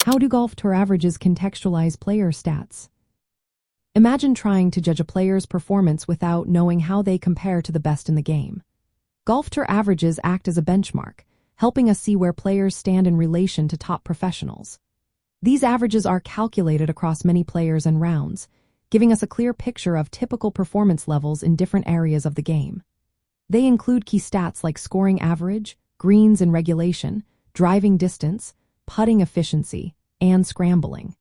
How do golf tour averages contextualize player stats? Imagine trying to judge a player's performance without knowing how they compare to the best in the game. Golf tour averages act as a benchmark, helping us see where players stand in relation to top professionals. These averages are calculated across many players and rounds, giving us a clear picture of typical performance levels in different areas of the game. They include key stats like scoring average, greens in regulation, driving distance, putting efficiency, and scrambling.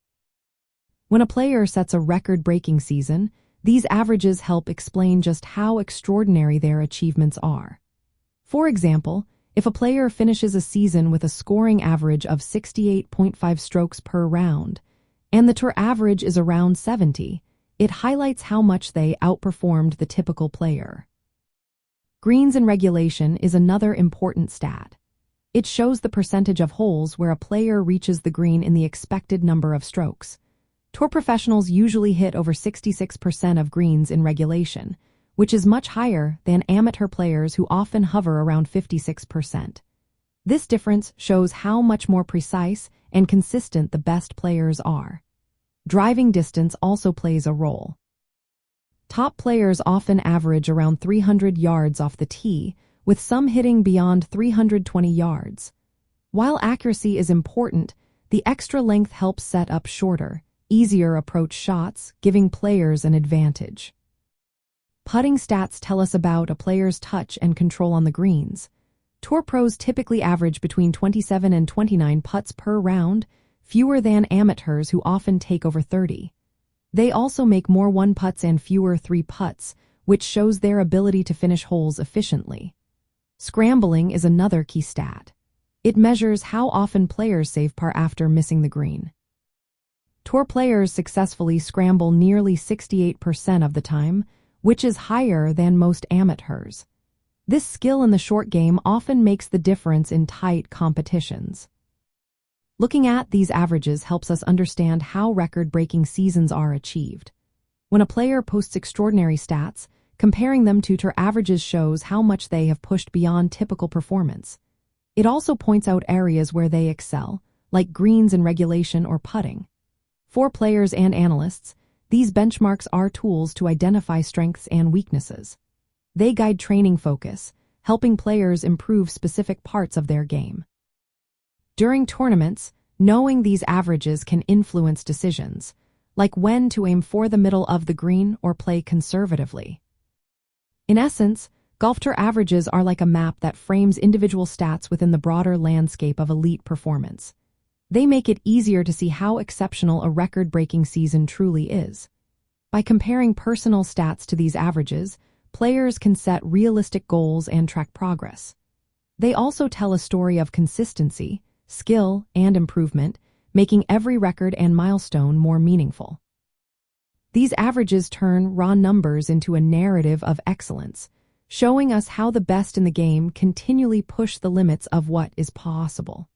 When a player sets a record-breaking season, these averages help explain just how extraordinary their achievements are. For example, if a player finishes a season with a scoring average of 68.5 strokes per round, and the tour average is around 70, it highlights how much they outperformed the typical player. Greens in regulation is another important stat. It shows the percentage of holes where a player reaches the green in the expected number of strokes. Tour professionals usually hit over 66% of greens in regulation, which is much higher than amateur players who often hover around 56%. This difference shows how much more precise and consistent the best players are. Driving distance also plays a role. Top players often average around 300 yards off the tee, with some hitting beyond 320 yards. While accuracy is important, the extra length helps set up shorter, easier approach shots, giving players an advantage. Putting stats tell us about a player's touch and control on the greens. Tour pros typically average between 27 and 29 putts per round, fewer than amateurs who often take over 30. They also make more one putts and fewer three putts, which shows their ability to finish holes efficiently. Scrambling is another key stat. It measures how often players save par after missing the green. Tour players successfully scramble nearly 68% of the time, which is higher than most amateurs. This skill in the short game often makes the difference in tight competitions. Looking at these averages helps us understand how record-breaking seasons are achieved. When a player posts extraordinary stats, comparing them to tour averages shows how much they have pushed beyond typical performance. It also points out areas where they excel, like greens in regulation or putting. For players and analysts, these benchmarks are tools to identify strengths and weaknesses. They guide training focus, helping players improve specific parts of their game. During tournaments, knowing these averages can influence decisions, like when to aim for the middle of the green or play conservatively. In essence, golf tour averages are like a map that frames individual stats within the broader landscape of elite performance. They make it easier to see how exceptional a record-breaking season truly is. By comparing personal stats to these averages, players can set realistic goals and track progress. They also tell a story of consistency, skill, and improvement, making every record and milestone more meaningful. These averages turn raw numbers into a narrative of excellence, showing us how the best in the game continually push the limits of what is possible.